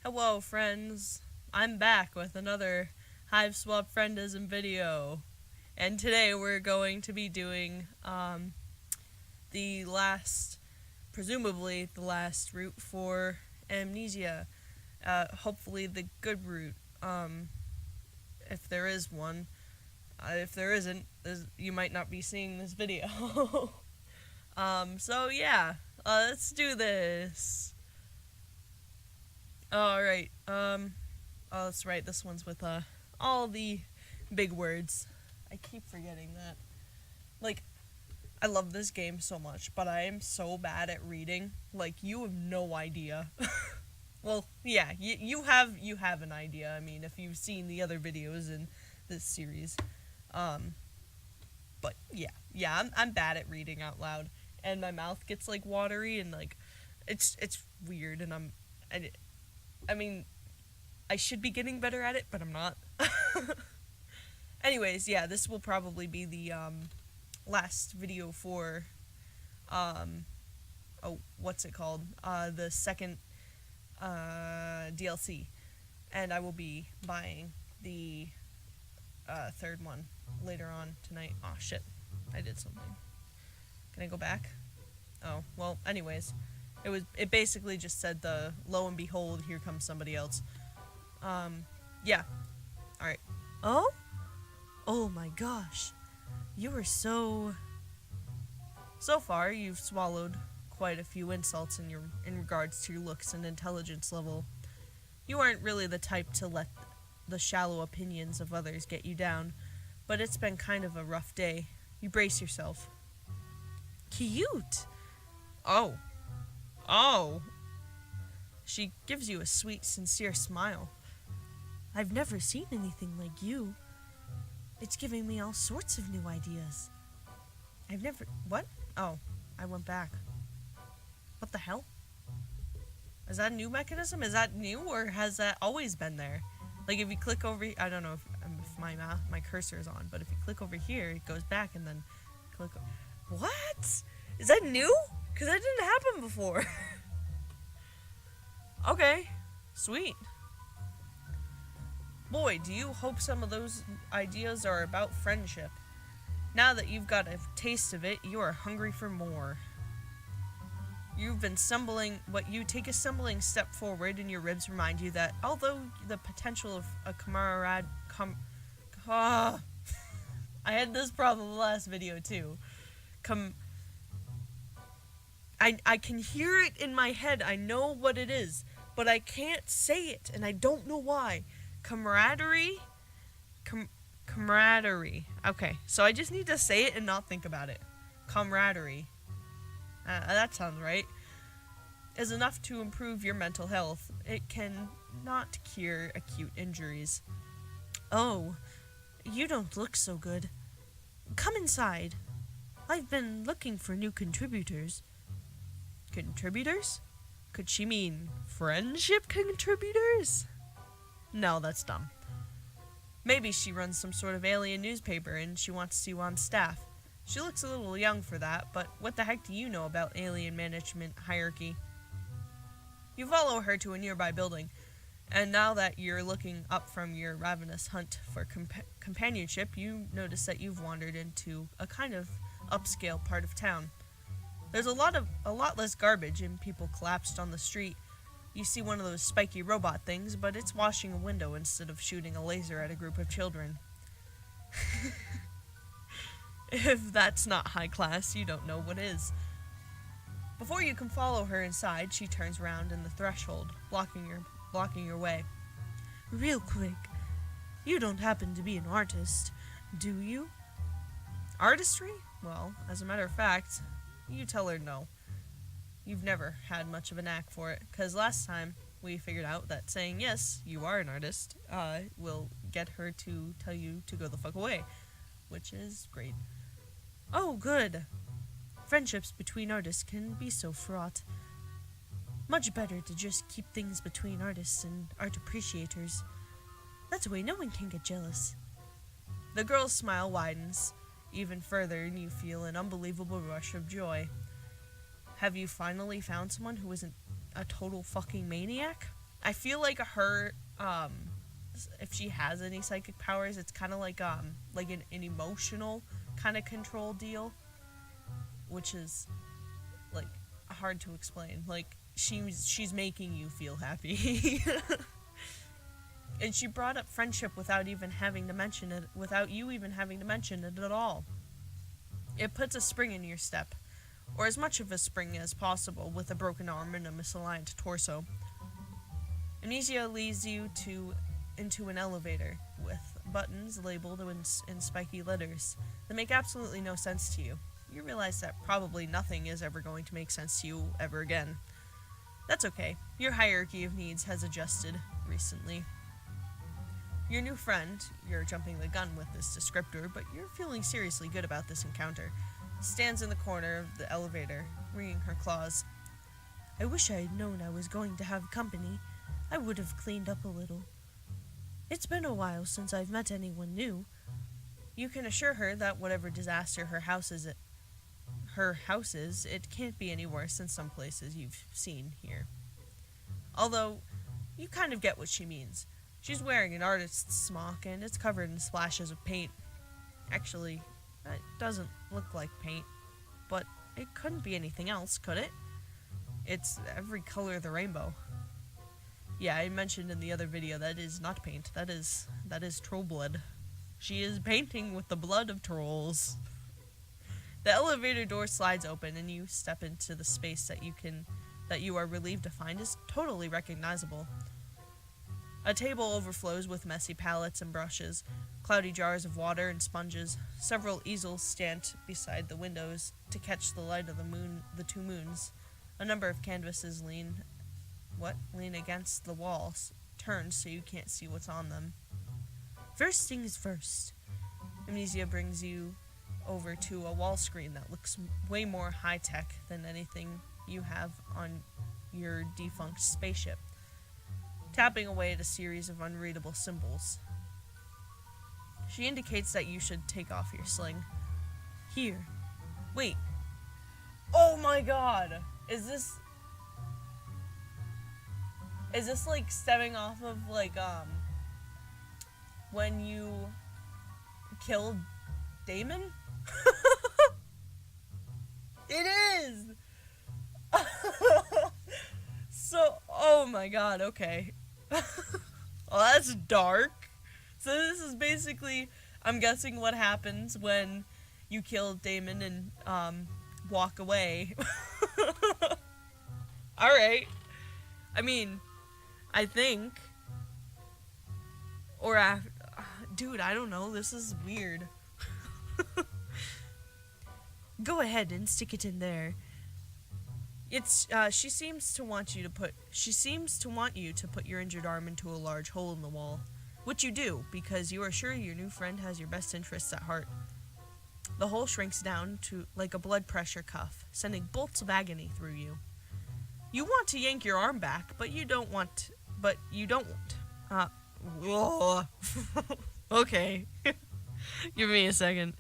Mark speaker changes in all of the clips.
Speaker 1: Hello, friends. I'm back with another Hiveswap Friendism video. And today we're going to be doing the last, presumably the last route for amnesia. Hopefully the good route, if there is one. If there isn't, you might not be seeing this video. So yeah, let's do this. Alright, oh, that's right, this one's with, all the big words. I keep forgetting that. Like, I love this game so much, but I am so bad at reading. Like, you have no idea. Well, yeah, you have an idea, I mean, if you've seen the other videos in this series. But, yeah, I'm bad at reading out loud. And my mouth gets, like, watery, and, like, it's weird, and I mean, I should be getting better at it, but I'm not. Anyways, yeah, this will probably be the, last video for, what's it called? The second, DLC. And I will be buying the, third one later on tonight. Aw, shit. I did something. Can I go back? Oh, well, anyways. It basically just said lo and behold, here comes somebody else. Yeah. Alright. Oh? Oh my gosh. You are so far, you've swallowed quite a few insults in regards to your looks and intelligence level. You aren't really the type to let the shallow opinions of others get you down, but it's been kind of a rough day. You brace yourself. Cute! Oh. She gives you a sweet, sincere smile. I've never seen anything like you. It's giving me all sorts of new ideas. What? Oh, I went back. What the hell? Is that a new mechanism? Is that new, or has that always been there? Like, if you click over, I don't know if my cursor is on, but if you click over here, it goes back, and then click. What? Is that new? Because that didn't happen before. Okay. Sweet. Boy, do you hope some of those ideas are about friendship. Now that you've got a taste of it, you are hungry for more. You've been stumbling, you take a stumbling step forward, and your ribs remind you that although the potential of a I had this problem in the last video too. I can hear it in my head. I know what it is, but I can't say it, and I don't know why. Camaraderie? Camaraderie. Okay, so I just need to say it and not think about it. Camaraderie. That sounds right. Is enough to improve your mental health. It can not cure acute injuries. Oh, you don't look so good. Come inside. I've been looking for new contributors. Contributors? Could she mean friendship contributors? No, that's dumb. Maybe she runs some sort of alien newspaper and she wants you on staff. She looks a little young for that, but what the heck do you know about alien management hierarchy? You follow her to a nearby building, and now that you're looking up from your ravenous hunt for companionship, you notice that you've wandered into a kind of upscale part of town. There's a lot less garbage and people collapsed on the street. You see one of those spiky robot things, but it's washing a window instead of shooting a laser at a group of children. If that's not high class, you don't know what is. Before you can follow her inside, she turns around in the threshold, blocking your way. Real quick, you don't happen to be an artist, do you? Artistry? Well, as a matter of fact, you tell her no. You've never had much of a knack for it, because last time we figured out that saying yes, you are an artist, will get her to tell you to go the fuck away, which is great. Oh, good. Friendships between artists can be so fraught. Much better to just keep things between artists and art appreciators. That way no one can get jealous. The girl's smile widens even further, and you feel an unbelievable rush of joy. Have you finally found someone who isn't a total fucking maniac? I feel like her, if she has any psychic powers, it's kind of like an emotional kind of control deal, which is like hard to explain. Like she's making you feel happy. And she brought up friendship without even having to mention it, without you even having to mention it at all. It puts a spring in your step, or as much of a spring as possible with a broken arm and a misaligned torso. Amnesia leads you into an elevator with buttons labeled in spiky letters that make absolutely no sense to you. You realize that probably nothing is ever going to make sense to you ever again. That's okay. Your hierarchy of needs has adjusted recently. Your new friend, you're jumping the gun with this descriptor, but you're feeling seriously good about this encounter, stands in the corner of the elevator, wringing her claws. I wish I had known I was going to have company. I would have cleaned up a little. It's been a while since I've met anyone new. You can assure her that whatever disaster her house is, it can't be any worse than some places you've seen here. Although, you kind of get what she means. She's wearing an artist's smock, and it's covered in splashes of paint. Actually, it doesn't look like paint, but it couldn't be anything else, could it? It's every color of the rainbow. Yeah, I mentioned in the other video that is not paint. That is troll blood. She is painting with the blood of trolls. The elevator door slides open, and you step into the space that you are relieved to find is totally recognizable. A table overflows with messy palettes and brushes, cloudy jars of water and sponges. Several easels stand beside the windows to catch the light of the two moons. A number of canvases lean against the walls, turned so you can't see what's on them. First things first. Amnesia brings you over to a wall screen that looks way more high-tech than anything you have on your defunct spaceship, tapping away at a series of unreadable symbols. She indicates that you should take off your sling. Here. Wait. Oh my god! Is this like stemming off of when you killed Damon? It is! So, oh my god, okay. Well, that's dark. So this is basically, I'm guessing, what happens when you kill Damon and walk away. Alright. I mean, I think. Or after. Dude, I don't know. This is weird. Go ahead and stick it in there. She seems to want you to put your injured arm into a large hole in the wall, which you do because you are sure your new friend has your best interests at heart. The hole shrinks down to like a blood pressure cuff, sending bolts of agony through you. You want to yank your arm back, but you don't. Okay. Give me a second.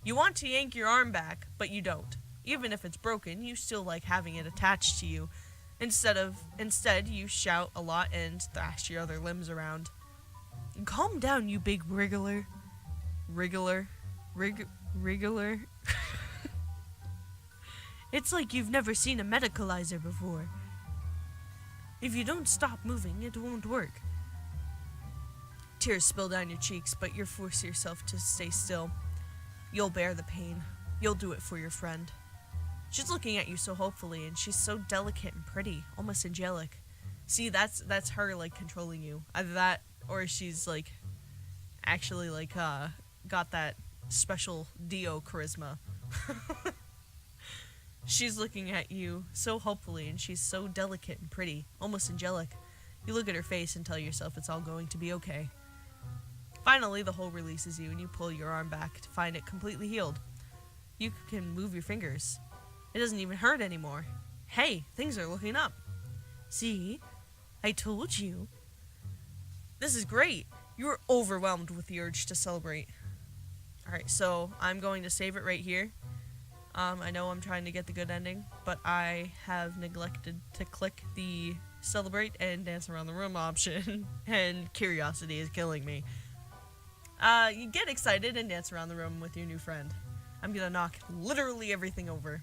Speaker 1: You want to yank your arm back, but you don't. Even if it's broken, you still like having it attached to you. Instead, you shout a lot and thrash your other limbs around. Calm down, you big wriggler. Wriggler. It's like you've never seen a medicalizer before. If you don't stop moving, it won't work. Tears spill down your cheeks, but you force yourself to stay still. You'll bear the pain. You'll do it for your friend. She's looking at you so hopefully, and she's so delicate and pretty, almost angelic. See, that's her, like, controlling you. Either that, or she's, like, actually, like, got that special Dio charisma. She's looking at you so hopefully, and she's so delicate and pretty, almost angelic. You look at her face and tell yourself it's all going to be okay. Finally, the hole releases you, and you pull your arm back to find it completely healed. You can move your fingers. It doesn't even hurt anymore. Hey, things are looking up. See? I told you. This is great. You're overwhelmed with the urge to celebrate. Alright, so I'm going to save it right here. I know I'm trying to get the good ending, but I have neglected to click the celebrate, and dance around the room option. And curiosity is killing me. You get excited and dance around the room with your new friend. I'm gonna knock literally everything over.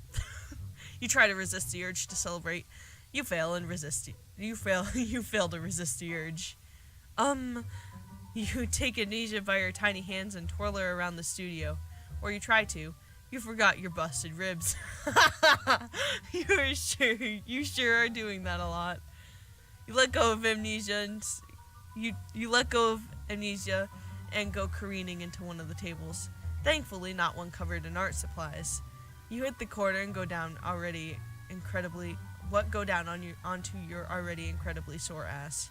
Speaker 1: You try to resist the urge to celebrate. You fail and resist. You fail. You fail to resist the urge. You take Amnesia by her tiny hands and twirl her around the studio, or you try to. You forgot your busted ribs. You sure are doing that a lot. You let go of Amnesia and you let go of Amnesia and go careening into one of the tables. Thankfully, not one covered in art supplies. You hit the corner and go down onto your already incredibly sore ass.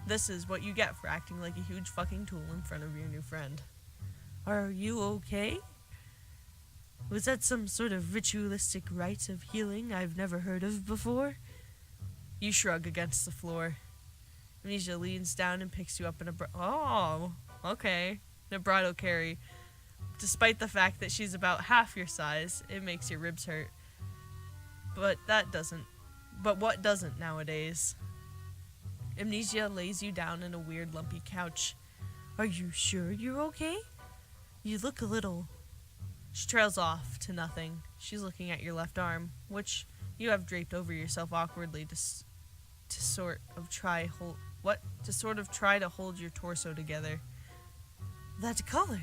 Speaker 1: This is what you get for acting like a huge fucking tool in front of your new friend. Are you okay? Was that some sort of ritualistic rite of healing I've never heard of before? You shrug against the floor. Amnesia leans down and picks you up in vibrato carry. Despite the fact that she's about half your size, it makes your ribs hurt. But what doesn't nowadays? Amnesia lays you down in a weird lumpy couch. Are you sure you're okay? You look a little... She trails off to nothing. She's looking at your left arm, which you have draped over yourself awkwardly to sort of try to hold your torso together. That color.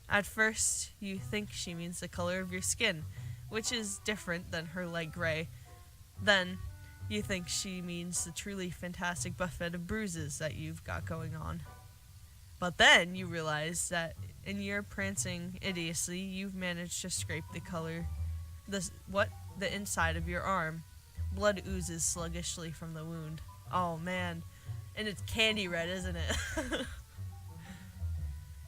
Speaker 1: At first, you think she means the color of your skin, which is different than her light gray. Then, you think she means the truly fantastic buffet of bruises that you've got going on. But then you realize that in your prancing idiocy, you've managed to scrape the inside of your arm. Blood oozes sluggishly from the wound. Oh man, and it's candy red, isn't it?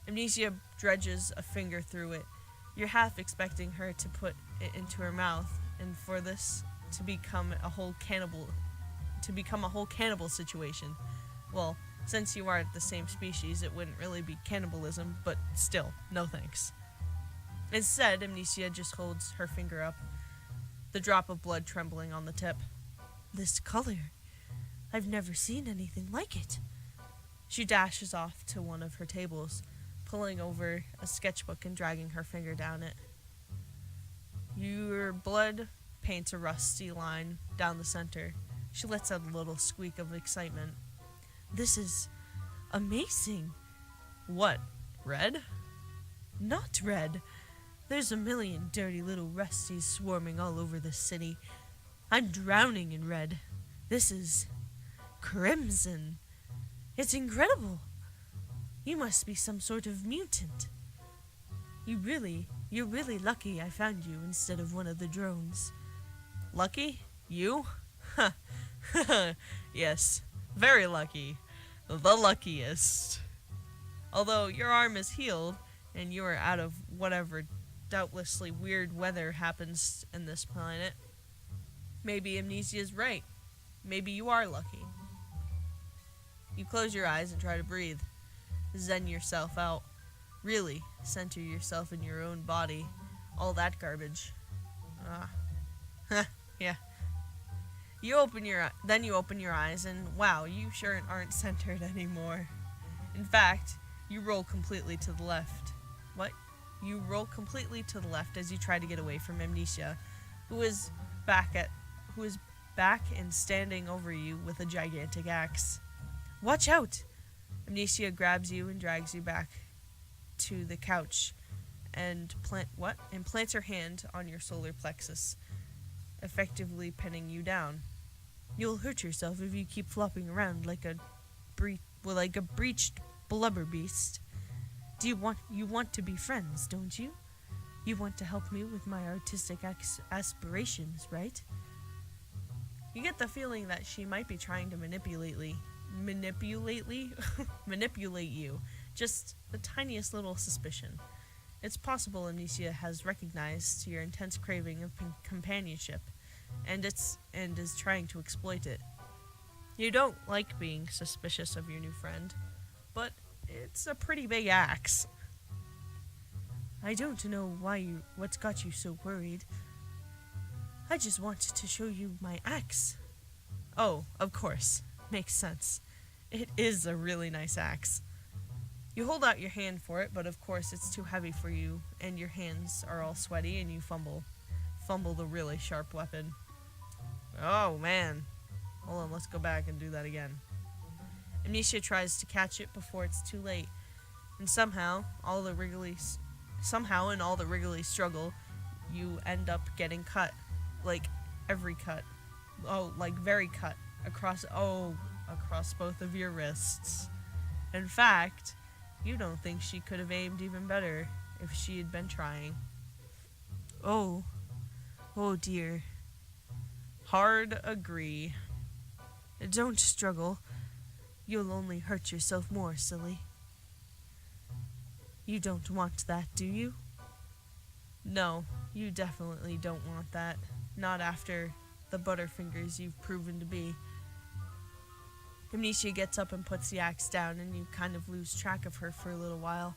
Speaker 1: Amnesia dredges a finger through it. You're half expecting her to put it into her mouth, and for this to become a whole cannibal situation. Well, since you are the same species, it wouldn't really be cannibalism, but still, no thanks. Instead, Amnesia just holds her finger up, the drop of blood trembling on the tip. This color. I've never seen anything like it. She dashes off to one of her tables, pulling over a sketchbook and dragging her finger down it. Your blood paints a rusty line down the center. She lets out a little squeak of excitement. This is amazing. What? Red? Not red. There's a million dirty little rusties swarming all over the city. I'm drowning in red. This is crimson. It's incredible. You must be some sort of mutant. You're really lucky I found you instead of one of the drones. Lucky? You? Yes, very lucky. The luckiest. Although your arm is healed, and you are out of whatever doubtlessly weird weather happens in this planet, maybe Amnesia is right. Maybe you are lucky. You close your eyes and try to breathe. Zen yourself out. Really center yourself in your own body. All that garbage. Yeah. You open your eyes and wow, you sure aren't centered anymore. In fact, you roll completely to the left. What? You roll completely to the left as you try to get away from Amnesia, who is back and standing over you with a gigantic axe. Watch out! Amnesia grabs you and drags you back to the couch and plants her hand on your solar plexus, effectively pinning you down. You'll hurt yourself if you keep flopping around like a breached blubber beast. You want to be friends, don't you? You want to help me with my artistic aspirations, right? You get the feeling that she might be trying to manipulate you. Just the tiniest little suspicion. It's possible Amnesia has recognized your intense craving of companionship, and is trying to exploit it. You don't like being suspicious of your new friend, but it's a pretty big axe. I don't know what's got you so worried. I just wanted to show you my axe. Oh, of course. Makes sense. It is a really nice axe. You hold out your hand for it, but of course it's too heavy for you, and your hands are all sweaty, and you fumble. Fumble the really sharp weapon. Oh, man. Hold on, let's go back and do that again. Amnesia tries to catch it before it's too late, and somehow, in all the wriggly struggle, you end up getting cut. Like, every cut. Oh, like very cut. Across both of your wrists. In fact, you don't think she could have aimed even better if she had been trying. Oh dear. Hard agree. Don't struggle. You'll only hurt yourself more, silly. You don't want that, do you? No, you definitely don't want that. Not after the butterfingers you've proven to be. Amnesia gets up and puts the axe down, and you kind of lose track of her for a little while.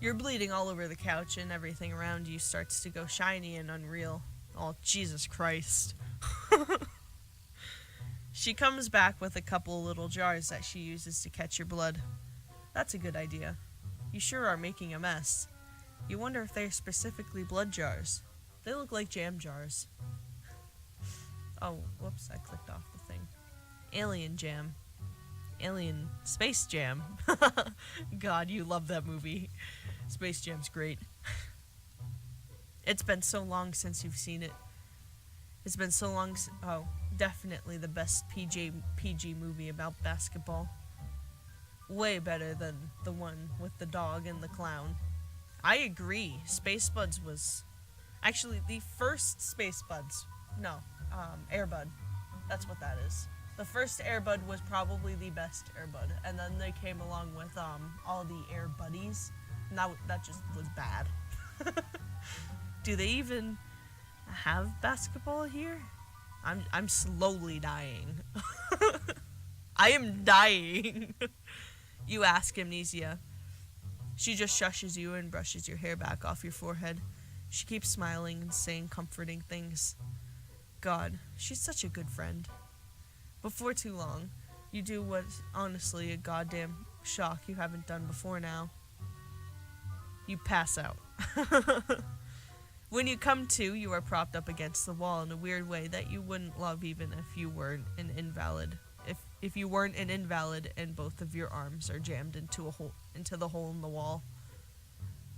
Speaker 1: You're bleeding all over the couch, and everything around you starts to go shiny and unreal. Oh, Jesus Christ. She comes back with a couple little jars that she uses to catch your blood. That's a good idea. You sure are making a mess. You wonder if they're specifically blood jars. They look like jam jars. Oh, whoops, I clicked off the thing. Alien Jam. Alien Space Jam. God, you love that movie. Space Jam's great. It's been so long since you've seen it. It's been so long definitely the best PG movie about basketball. Way better than the one with the dog and the clown. I agree. Space Buds was... Actually, the first Space Buds... No, Air Bud. That's what that is. The first Air Bud was probably the best Air Bud. And then they came along with all the Air Buddies. And that just was bad. Do they even have basketball here? I'm slowly dying. I am dying. You ask Amnesia. She just shushes you and brushes your hair back off your forehead. She keeps smiling and saying comforting things. God, she's such a good friend. Before too long, you do what's honestly a goddamn shock you haven't done before now. You pass out. When you come to, you are propped up against the wall in a weird way that you wouldn't love even if you weren't an invalid. If you weren't an invalid and both of your arms are jammed into the hole in the wall.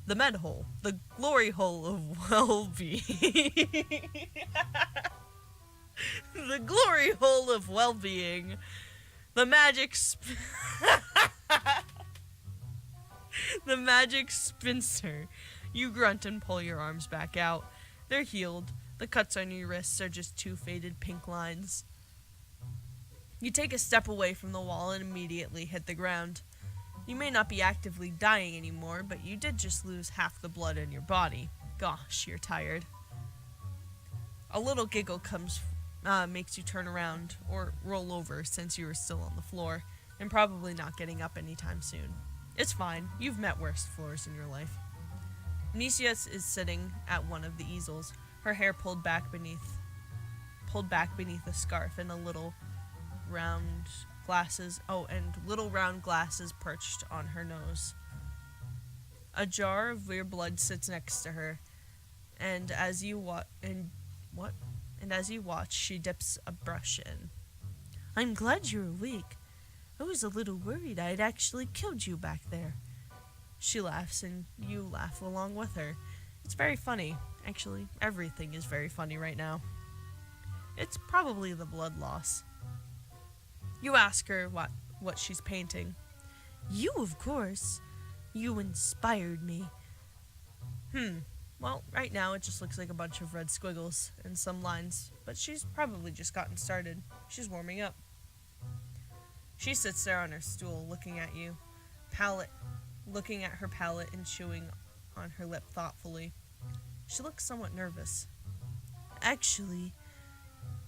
Speaker 1: The med hole. The glory hole of well-being. The glory hole of well-being. The magic The magic spinster. You grunt and pull your arms back out. They're healed. The cuts on your wrists are just two faded pink lines. You take a step away from the wall and immediately hit the ground. You may not be actively dying anymore, but you did just lose half the blood in your body. Gosh, you're tired. A little giggle makes you turn around or roll over since you were still on the floor and probably not getting up anytime soon. It's fine. You've met worse floors in your life. Amnesia is sitting at one of the easels, her hair pulled back beneath a scarf and little round glasses perched on her nose. A jar of your blood sits next to her, and as you watch, she dips a brush in. I'm glad you're awake. I was a little worried I had actually killed you back there. She laughs, and you laugh along with her. It's very funny. Actually, everything is very funny right now. It's probably the blood loss. You ask her what she's painting. You, of course. You inspired me. Well, right now it just looks like a bunch of red squiggles and some lines, but she's probably just gotten started. She's warming up. She sits there on her stool, looking at you, looking at her palette and chewing on her lip thoughtfully. She looks somewhat nervous. Actually,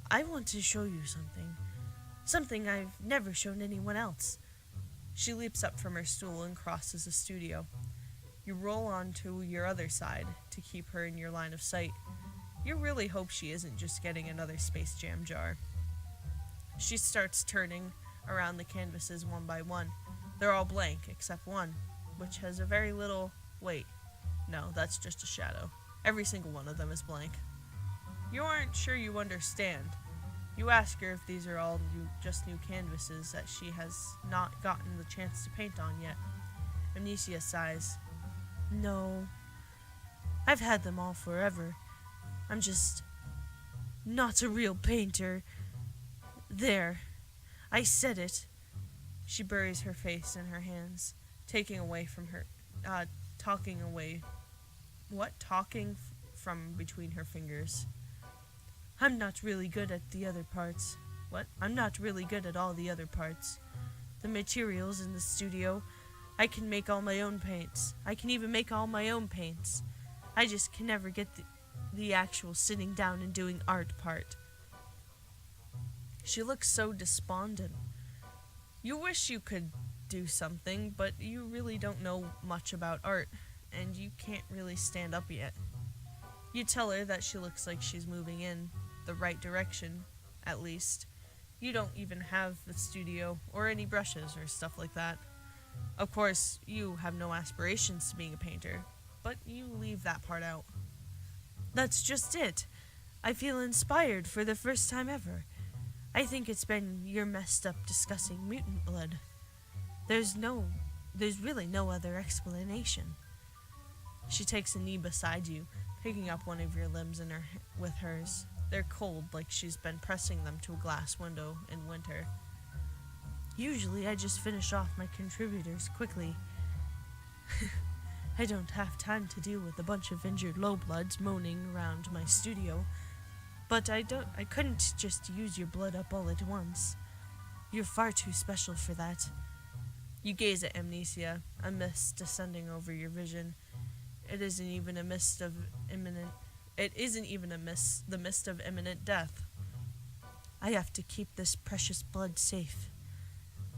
Speaker 1: I want to show you something. Something I've never shown anyone else. She leaps up from her stool and crosses the studio. You roll on to your other side to keep her in your line of sight. You really hope she isn't just getting another Space Jam jar. She starts turning around the canvases one by one. They're all blank, except one, which has a very little... Wait, no, that's just a shadow. Every single one of them is blank. You aren't sure you understand. You ask her if these are all just new canvases that she has not gotten the chance to paint on yet. Amnesia sighs. No, I've had them all forever. I'm just not a real painter. There, I said it. She buries her face in her hands, talking from between her fingers. I'm not really good at the other parts. What? I'm not really good at all the other parts. The materials in the studio, I can make all my own paints. I can even make all my own paints. I just can never get the actual sitting down and doing art part. She looks so despondent. You wish you could do something, but you really don't know much about art, and you can't really stand up yet. You tell her that she looks like she's moving in the right direction, at least. You don't even have the studio or any brushes or stuff like that. Of course, you have no aspirations to being a painter, but you leave that part out. That's just it. I feel inspired for the first time ever. I think it's been your messed up discussing mutant blood. There's really no other explanation. She takes a knee beside you, picking up one of your limbs with hers. They're cold, like she's been pressing them to a glass window in winter. Usually I just finish off my contributors quickly. I don't have time to deal with a bunch of injured lowbloods moaning around my studio. But I couldn't just use your blood up all at once. You're far too special for that. You gaze at Amnesia, a mist descending over your vision. It isn't even the mist of imminent death. I have to keep this precious blood safe.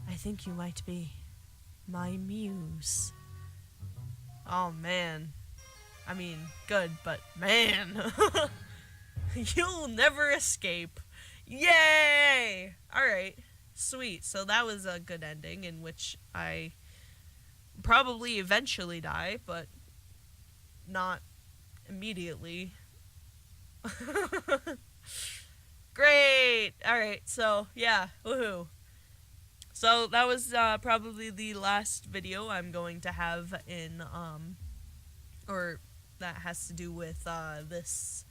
Speaker 1: I think you might be my muse. Oh man. I mean, good, but man. You'll never escape. Yay! Alright, sweet. So that was a good ending in which I probably eventually die, but not immediately. Great! Alright, so yeah, woohoo. So that was probably the last video I'm going to have in, or that has to do with this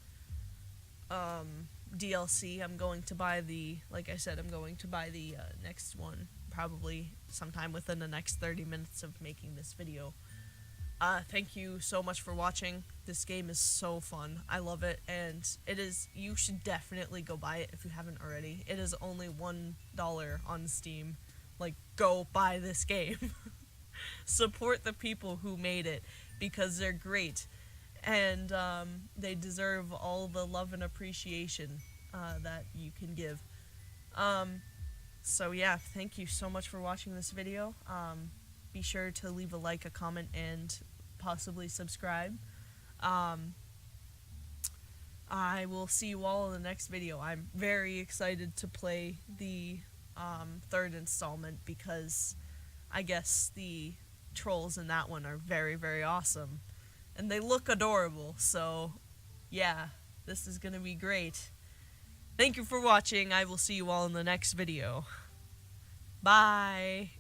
Speaker 1: DLC. I'm going to buy like I said, I'm going to buy the next one probably sometime within the next 30 minutes of making this video. Thank you so much for watching. This game is so fun. I love it, and you should definitely go buy it if you haven't already. It is only $1 on Steam. Like, go buy this game. Support the people who made it, because they're great. And they deserve all the love and appreciation that you can give. So yeah, thank you so much for watching this video. Be sure to leave a like, a comment, and possibly subscribe. I will see you all in the next video. I'm very excited to play the third installment, because I guess the trolls in that one are very, very awesome. And they look adorable, so yeah, this is gonna be great. Thank you for watching. I will see you all in the next video. Bye!